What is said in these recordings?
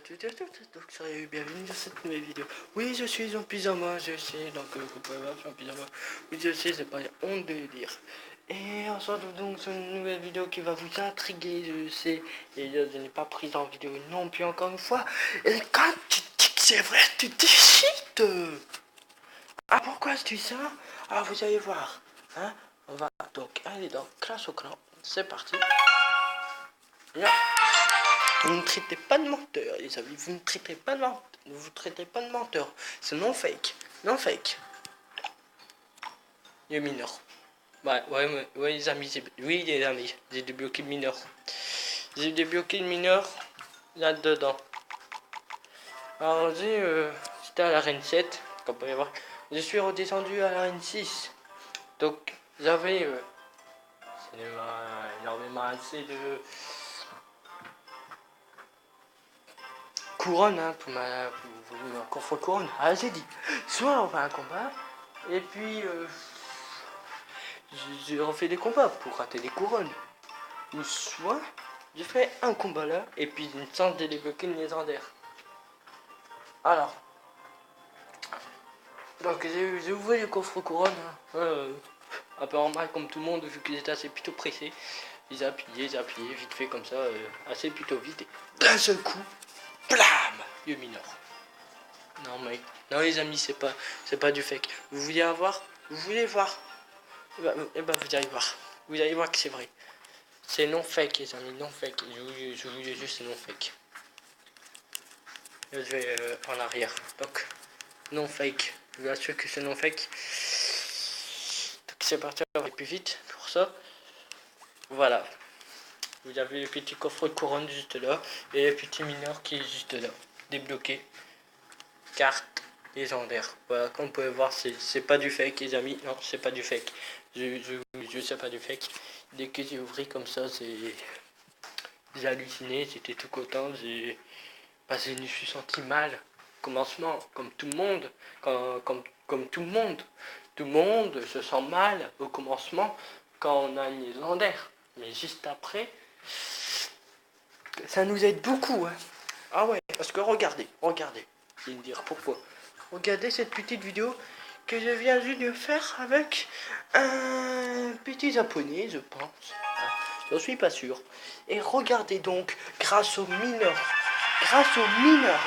toutes et à tous, donc soyez bienvenue dans cette nouvelle vidéo. Oui, je suis en pyjama, je sais, donc vous pouvez voir, je suis en pyjama. Oui, je sais, c'est pas honte de le dire. Et on se retrouve donc sur une nouvelle vidéo qui va vous intriguer, je sais. Et je n'ai pas pris en vidéo non plus encore une fois. Et quand tu dis que c'est vrai, tu décides. Ah, pourquoi je dis ça? Ah, vous allez voir. Hein? On va donc aller dans classe au clan. C'est parti. Là. Vous ne traitez pas de menteur, les amis. Vous ne traitez pas de menteur. Vous traitez pas de menteur. C'est non fake. Non fake. Il est mineur. Ouais, les amis. Oui, les amis. J'ai débloqué le mineur. J'ai débloqué le mineur là-dedans. Alors, j'étais à l'arène 7. Comme vous pouvez voir. Je suis redescendu à l'arène 6. Donc, j'avais énormément assez de couronne pour ma coffre couronne. Ah, j'ai dit, soit on fait un combat, et puis je refais des combats pour rater des couronnes. Ou soit je fais un combat là, et puis une chance de débloquer une légendaire. Alors, donc j'ai ouvert le coffre couronne, un peu en mal comme tout le monde, vu qu'ils étaient assez plutôt pressés. J'ai appuyé, vite fait comme ça, assez plutôt vite, et d'un seul coup, blam, le mineur. Non mec, non les amis, c'est pas du fake. Vous voulez voir? Vous allez voir. Vous allez voir que c'est vrai. C'est non fake les amis, non fake. Je vous le jure, c'est non fake. Je vais en arrière. Donc non fake. Je vous assure que c'est non fake. Donc c'est parti, on va plus vite pour ça. Voilà. Vous avez le petit coffre de couronne juste là et le petit mineur qui est juste là, débloqué. Carte légendaire. Voilà, comme vous pouvez voir, c'est pas du fake les amis. Non, c'est pas du fake. Je sais pas du fake. Dès que j'ai ouvert comme ça, j'ai halluciné, j'étais tout content, je me suis senti mal. Commencement, comme tout le monde, comme tout le monde. Tout le monde se sent mal au commencement quand on a une légendaire. Mais juste après, ça nous aide beaucoup. Hein. Ah ouais, parce que regardez. Je vais me dire pourquoi. Regardez cette petite vidéo que je viens juste de faire avec un petit japonais, je pense. Je suis pas sûr. Et regardez donc, grâce aux mineurs, grâce aux mineurs,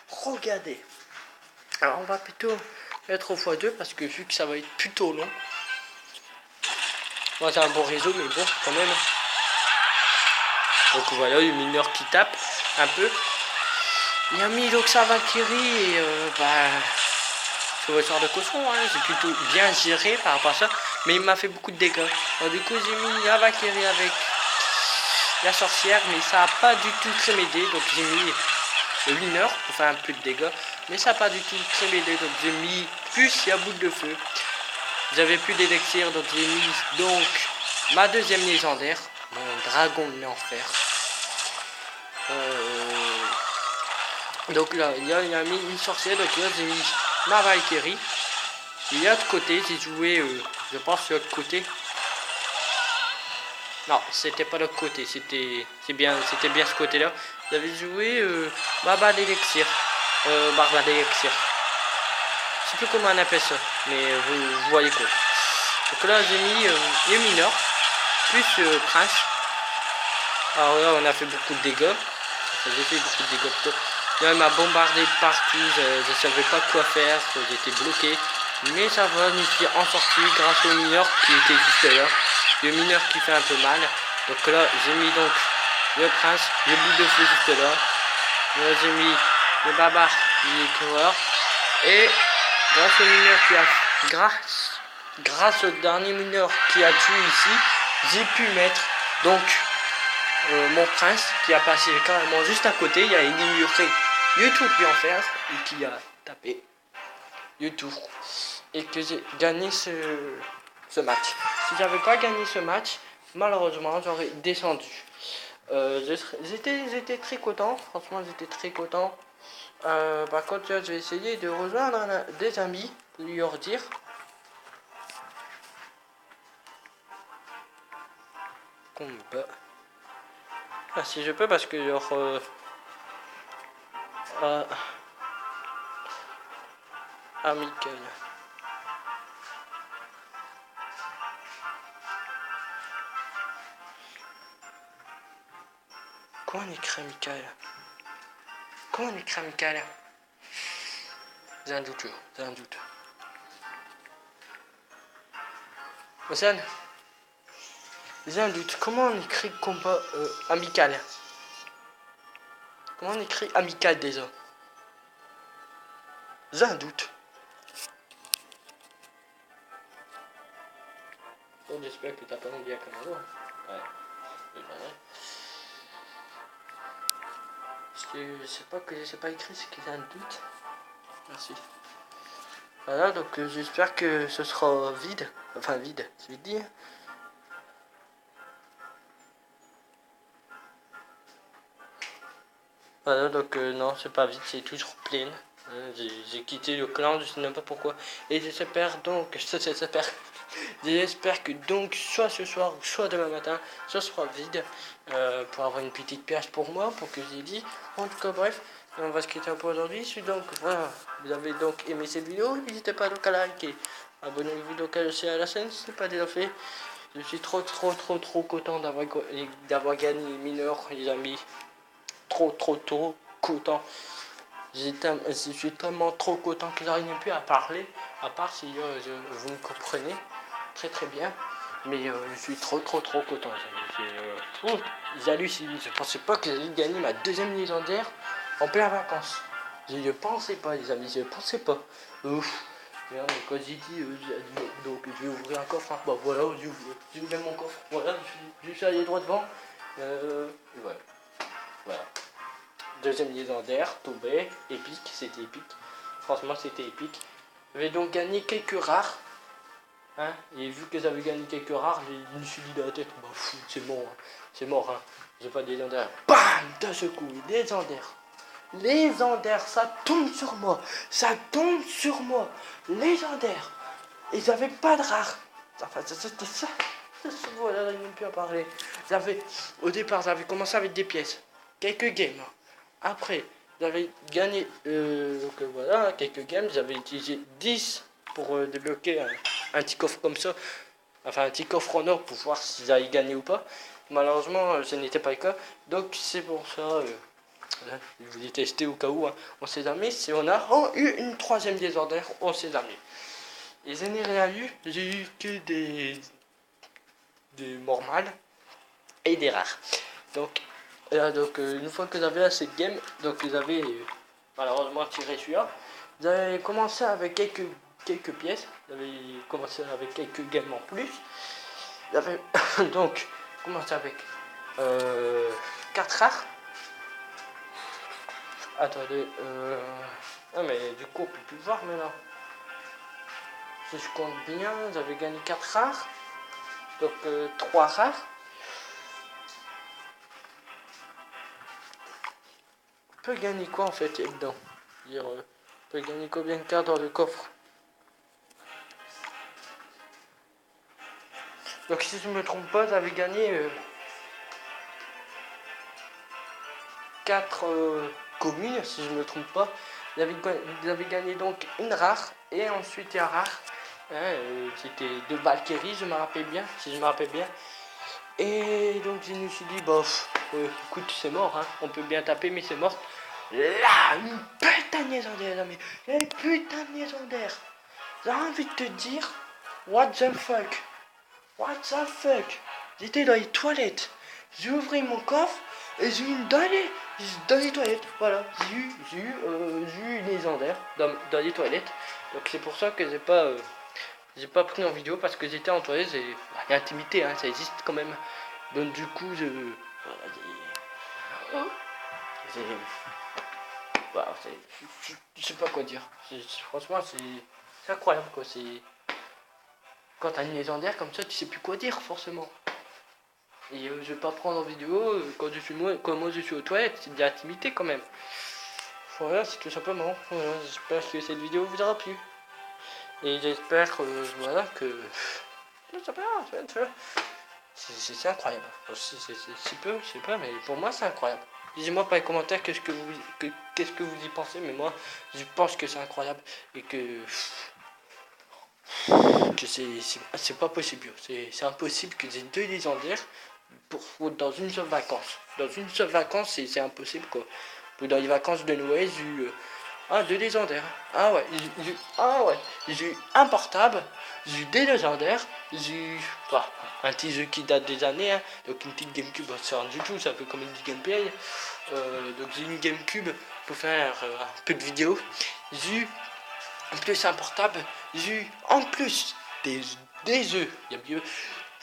regardez. Alors on va plutôt mettre au x2 parce que vu que ça va être plutôt long. Moi c'est un bon réseau mais bon quand même. Donc voilà le mineur qui tape un peu. Il a mis Loxa Valkyrie et c'est votre genre de cochon, hein. J'ai plutôt bien géré par rapport à ça, mais il m'a fait beaucoup de dégâts. Alors du coup j'ai mis la Valkyrie avec la sorcière, mais ça n'a pas du tout très m'aider, donc j'ai mis le mineur pour faire un peu de dégâts, mais ça n'a pas du tout très m'aider, donc j'ai mis plus la boule de feu. J'avais plus d'élixir, donc j'ai mis donc ma deuxième légendaire, mon dragon de l'enfer. Donc là, il a mis une sorcière, donc là j'ai mis ma Valkyrie. Et l'autre côté, j'ai joué, je pense, l'autre côté. Non, c'était pas l'autre côté, c'était bien ce côté-là. J'avais joué Barbare d'élixir. Barbare d'élixir. Je sais plus comment on appelle ça, mais vous voyez quoi. Donc là, j'ai mis les mineurs, plus prince. Alors là, on a fait beaucoup de dégâts. Enfin, j'ai fait beaucoup de dégâts plutôt. Là, il m'a bombardé de partout, je savais pas quoi faire, j'étais bloqué. Mais ça va, je me suis en sorti grâce au mineur qui était juste là. Le mineur qui fait un peu mal. Donc là, j'ai mis donc le prince, le bout de feu juste là. Là, j'ai mis le barbare qui est coureur. Et grâce au mineur qui a... Grâce au dernier mineur qui a tué ici, j'ai pu mettre donc mon prince qui a passé carrément juste à côté. Il a ignoré YouTube puis en faire et qui a tapé YouTube et que j'ai gagné ce match. Si j'avais pas gagné ce match, malheureusement j'aurais descendu. J'étais très content, franchement j'étais très content. Par contre je vais essayer de rejoindre des amis, leur dire combat. Ah, si je peux parce que genre à amical. Comment on écrit amical? Comment on écrit amical? J'ai un doute, j'ai un doute. Océane, j'ai un doute. Comment on écrit combat amical? Comment on écrit amical déjà? J'ai un doute. Bon, j'espère que t'as pas bien comme moi. Ouais, c'est pas vrai. Parce que je sais pas que je sais pas écrit, c'est que j'ai un doute. Merci. Voilà, donc j'espère que ce sera vide. Enfin vide, c'est vite dire. Voilà, donc non, c'est pas vide, c'est toujours plein. J'ai quitté le clan, je sais même pas pourquoi. Et j'espère donc, j'espère que donc, soit ce soir, ou soit demain matin, ce sera vide. Pour avoir une petite pièce pour moi, pour que j'ai dit. En tout cas, bref, on va se quitter un peu aujourd'hui. Donc, voilà, vous avez donc aimé cette vidéo, n'hésitez pas donc à liker. Abonnez-vous donc à la chaîne si ce n'est pas déjà fait. Je suis trop content d'avoir gagné les mineurs, les amis. Trop content. Je suis tellement trop content que j'arrive même plus à parler, à part si vous me comprenez très bien. Mais je suis trop content. J'hallucine. Je pensais pas que j'allais gagner ma deuxième légendaire en plein vacances. Je ne pensais pas, les amis, je ne pensais pas. Ouf. Merde, quand j'ai dit, donc je vais ouvrir un coffre. Hein. Bah voilà, j'ai ouvert mon coffre. Voilà, je suis allé droit devant. Et voilà. Deuxième légendaire, tombé, épique, c'était épique. Franchement, c'était épique. J'avais donc gagné quelques rares. Hein, et vu que j'avais gagné quelques rares, je me suis dit dans la tête, bah fou, c'est mort, hein. C'est mort, hein. J'ai pas de légendaire. BAM! D'un seul coup, légendaire. Légendaire, ça tombe sur moi. Ça tombe sur moi. Légendaire. Et j'avais pas de rares. Enfin, c'était ça. Voilà, j'arrive même plus à parler. Au départ, j'avais commencé avec des pièces. Quelques games. Après, j'avais gagné, donc voilà, quelques games, j'avais utilisé 10 pour débloquer un petit coffre comme ça, enfin un petit coffre en or pour voir si j'allais gagner ou pas. Malheureusement, ce n'était pas le cas, donc c'est pour ça, je voulais tester au cas où, hein. On sait jamais, si on a eu une troisième légendaire, on sait jamais. Et je n'ai rien eu, j'ai eu que des normales et des rares. Donc, une fois que j'avais assez de games, donc j'avais malheureusement tiré celui-là. J'avais commencé avec quelques pièces, j'avais commencé avec quelques games en plus. J'avais donc commencé avec 4 rares. Attendez, ah mais du coup on peut plus voir maintenant. Si je compte bien, j'avais gagné 4 rares, donc 3 rares. On peut gagner quoi en fait dedans? Dire, on peut gagner combien de cartes dans le coffre? Donc si je ne me trompe pas, j'avais gagné 4 communes, si je ne me trompe pas. J'avais gagné donc une rare et ensuite un rare. Hein, c'était de Valkyrie, je me rappelle bien, si je me rappelle bien. Et donc je me suis dit, bof, écoute, c'est mort, hein, on peut bien taper, mais c'est mort. Là, une putain de légendaire, mais une putain de légendaire. J'ai envie de te dire, what the fuck? What the fuck? J'étais dans les toilettes. J'ai ouvert mon coffre et j'ai eu dans les toilettes. Voilà, j'ai eu une légendaire dans les toilettes. Donc c'est pour ça que j'ai pas pris en vidéo parce que j'étais en toilette. Et l'intimité, hein, ça existe quand même. Donc du coup, voilà, je sais pas quoi dire. Franchement, c'est incroyable quoi. Quand t'as une légendaire comme ça, tu sais plus quoi dire forcément. Et je vais pas prendre en vidéo quand moi je suis aux toilettes, c'est de l'intimité quand même. Voilà, c'est tout simplement. Voilà, j'espère que cette vidéo vous aura plu. Et j'espère voilà que. C'est incroyable. C'est peu, je sais pas, mais pour moi c'est incroyable. Dites-moi par les commentaires qu'est-ce que vous y pensez, mais moi je pense que c'est incroyable et que c'est pas possible. C'est impossible que j'ai deux légendaires dans une seule vacance. Dans une seule vacance, c'est impossible quoi. Dans les vacances de Noël, j'ai eu deux légendaires. J'ai eu un portable, j'ai eu des légendaires, j'ai eu un petit jeu qui date des années, hein, donc une petite GameCube, c'est rien du tout, ça fait comme une petite Gameplay. Donc j'ai une GameCube pour faire un peu de vidéo. J'ai eu en plus un portable, j'ai eu en plus des œufs, il y a mieux,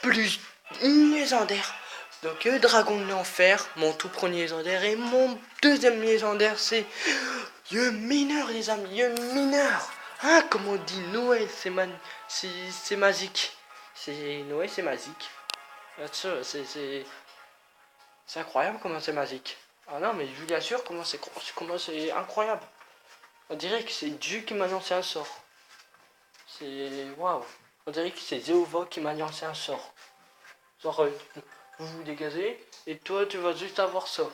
plus une légendaire. Donc le dragon de l'enfer, mon tout premier légendaire, et mon deuxième légendaire, c'est le mineur les amis, le mineur. Hein, comme on dit, Noël, c'est magique. Noël, c'est magique. C'est incroyable comment c'est magique. Ah non, mais je vous assure comment c'est incroyable. On dirait que c'est Dieu qui m'a lancé un sort. C'est waouh. On dirait que c'est Jéhovah qui m'a lancé un sort. Genre, vous vous dégagez et toi tu vas juste avoir ça.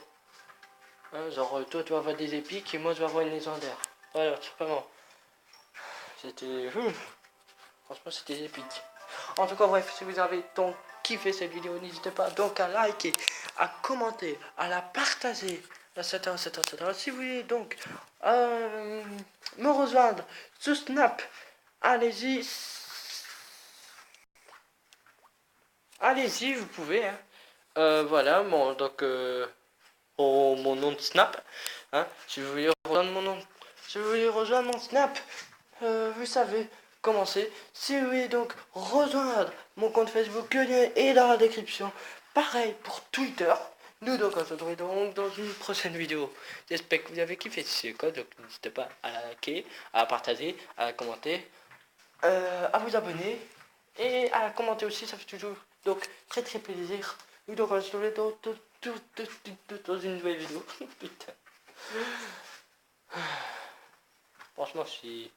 Hein, genre, toi tu vas avoir des épiques et moi je vais avoir une légendaire. Voilà, c'est vraiment. C'était. Franchement, c'était épique. En tout cas, bref, si vous avez donc kiffé cette vidéo, n'hésitez pas donc à liker, à commenter, à la partager, etc. Si vous voulez donc me rejoindre sur Snap, allez-y. Allez-y, vous pouvez. Hein. Voilà, mon nom de Snap. Hein. Si vous voulez rejoindre mon Snap, vous savez comment c'est. Si vous voulez donc rejoindre mon compte Facebook, le lien est dans la description. Pareil pour Twitter. Nous donc on se retrouve donc dans une prochaine vidéo. J'espère que vous avez kiffé. Si c'est le cas, donc n'hésitez pas à la liker, à la partager, à la commenter, à vous abonner et à commenter aussi, ça fait toujours donc très plaisir. Nous donc on se retrouve dans une nouvelle vidéo. Putain. Franchement, c'est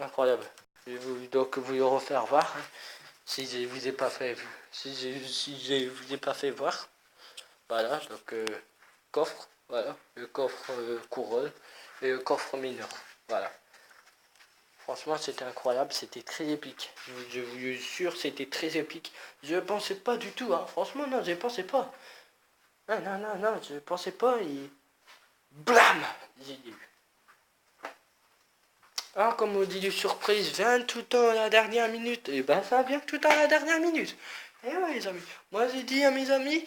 incroyable. Donc vous le refaire voir. Si je vous ai pas fait, si je vous ai pas fait voir. Voilà, donc coffre, voilà, le coffre couronne et le coffre mineur. Voilà. Franchement, c'était incroyable, c'était très épique. Je vous le jure, c'était très épique. Je pensais pas du tout, hein. Franchement, non, je pensais pas. Non, je pensais pas et blam, j'ai eu. Ah, comme on dit, surprise vient tout le temps à la dernière minute. Et ben, ça vient tout le temps à la dernière minute. Et ouais, les amis. Moi, j'ai dit à mes amis,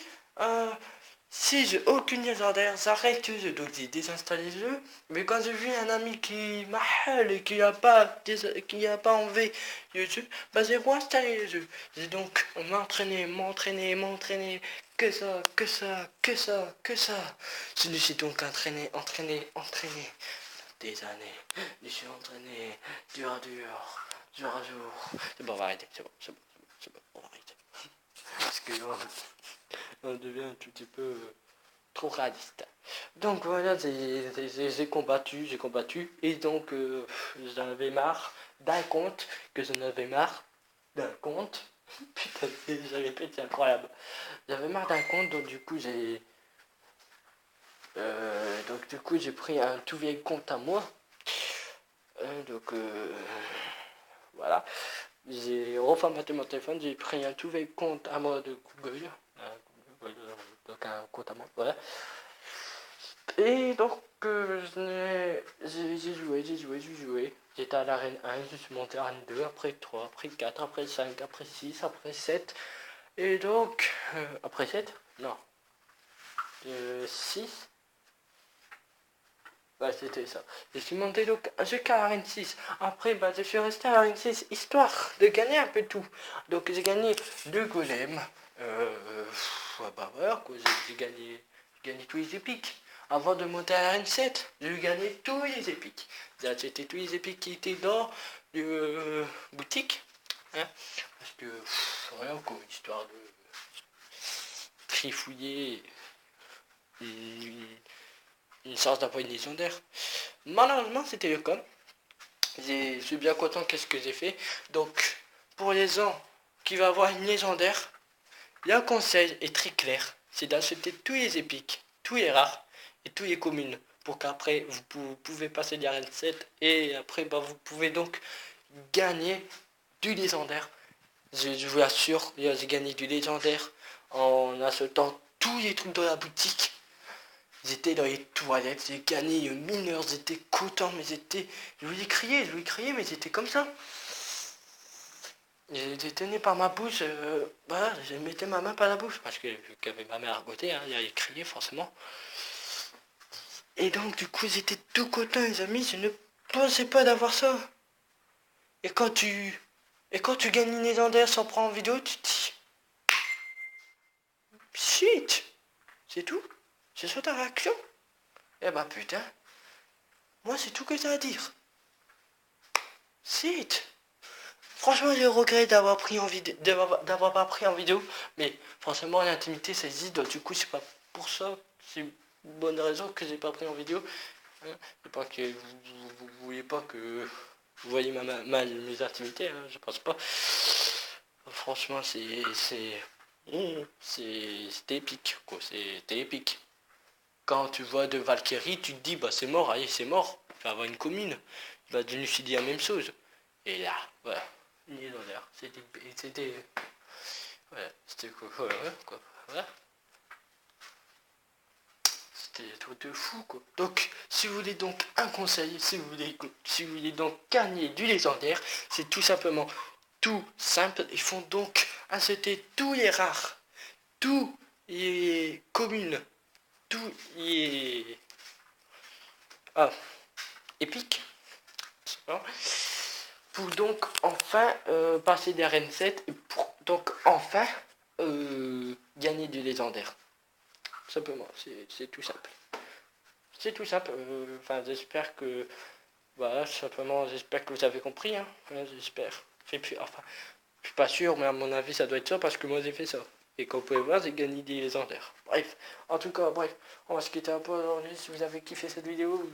si j'ai aucune légendaire, j'arrête le jeu. Donc, j'ai désinstallé le jeu. Mais quand j'ai vu un ami qui m'appelle et qui a pas enlevé le jeu, bah, j'ai réinstallé le jeu. J'ai donc m'entraîner. Que ça. Je me suis donc entraîné. Des années. Je suis entraîné dur à jour. C'est bon, on va arrêter. C'est bon, on va arrêter. Parce que on devient un tout petit peu trop réaliste. Donc voilà, j'ai combattu. Et donc j'en avais marre d'un compte. Putain, je répète, c'est incroyable. J'avais marre d'un compte, donc du coup j'ai pris un tout vieil compte à moi. Voilà. J'ai reformaté mon téléphone, j'ai pris un tout vieil compte à moi de Google. Donc un compte à moi, voilà. Et donc j'ai joué. J'étais à l'arène 1, je suis monté à l'arène 2, après 3, après 4, après 5, après 6, après 7. Et donc, après 7 non. 6. Ouais, c'était ça. Je suis monté donc jusqu'à l'arène 6. Après, je suis resté à l'arène 6 histoire de gagner un peu tout. Donc j'ai gagné 2 golems. Voilà, quoi, j'ai gagné tous les épiques. Avant de monter à l'arène 7, j'ai gagné tous les épiques. C'était tous les épiques qui étaient dans le boutique. Hein, parce que, rien quoi, histoire de trifouiller une sorte d'avoir une légendaire. Malheureusement, c'était le cas. Je suis bien content qu'est-ce que j'ai fait. Donc, pour les gens qui vont avoir une légendaire, le conseil est très clair. C'est d'acheter tous les épiques tous les rares et tous les communes pour qu'après vous pouvez passer des arènes 7 et après bah, vous pouvez donc gagner du légendaire. Je vous assure, j'ai gagné du légendaire en achetant tous les trucs dans la boutique. J'étais dans les toilettes, j'ai gagné le mineur, j'étais content, mais j'étais... je voulais crier, mais j'étais comme ça. J'étais tenu par ma bouche, voilà, je mettais ma main par la bouche, parce que vu qu'il y avait ma mère à côté, hein, j'allais crier forcément. Et donc du coup j'étais tout content les amis, je ne pensais pas d'avoir ça. Et quand tu... gagnes une légendaire sans prendre en vidéo, tu te dis... shit, c'est tout? C'est ça ta réaction? Eh bah putain, moi c'est tout que ça à dire. Shit. Franchement, j'ai regret d'avoir pris en vidéo, d'avoir pas pris en vidéo, mais forcément l'intimité ça existe, donc du coup c'est pas pour ça, c'est une bonne raison que j'ai pas pris en vidéo. Hein. C'est pas que vous voulez pas que vous voyez mes intimités, hein, je pense pas. Franchement, c'était épique, quoi, c'était épique. Quand tu vois de Valkyrie, tu te dis bah c'est mort, allez c'est mort, il va avoir une commune, il va devenir la même chose. Et là, voilà. Ni l'honneur. C'était. Voilà, c'était quoi, voilà, quoi. Voilà. C'était des trucs de fou quoi. Donc, si vous voulez donc un conseil, si vous voulez donc gagner du légendaire, c'est tout simplement tout simple. Ils font donc acheter tous les rares, tous les communes, tous les. Ah, épiques. Pour donc enfin passer des arènes 7 et pour donc enfin gagner du légendaire. Simplement, c'est tout simple. C'est tout simple. Enfin, j'espère que voilà, simplement, j'espère que vous avez compris. Hein. J'espère. Enfin, je suis pas sûr, mais à mon avis, ça doit être ça parce que moi j'ai fait ça. Et comme vous pouvez voir, j'ai gagné des légendaires. Bref, en tout cas, bref, on va se quitter un peu aujourd'hui. Si vous avez kiffé cette vidéo,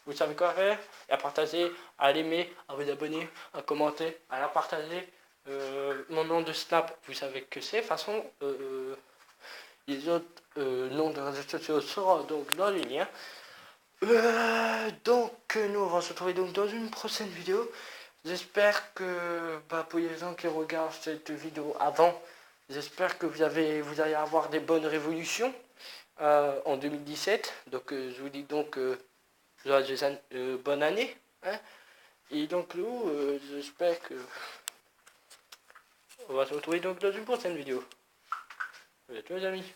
vous savez quoi faire. Et à partager, à l'aimer, à vous abonner, à commenter, à la partager. Mon nom de Snap, vous savez que c'est. De toute façon, les autres noms de réseaux sociaux seront donc dans les liens. Donc nous on va se retrouver donc dans une prochaine vidéo. J'espère que pour les gens qui regardent cette vidéo avant, j'espère que vous allez avoir des bonnes révolutions en 2017. Donc je vous dis donc bonne année. Hein. Et donc nous, j'espère que on va se retrouver donc dans une prochaine vidéo. Vous êtes mes amis.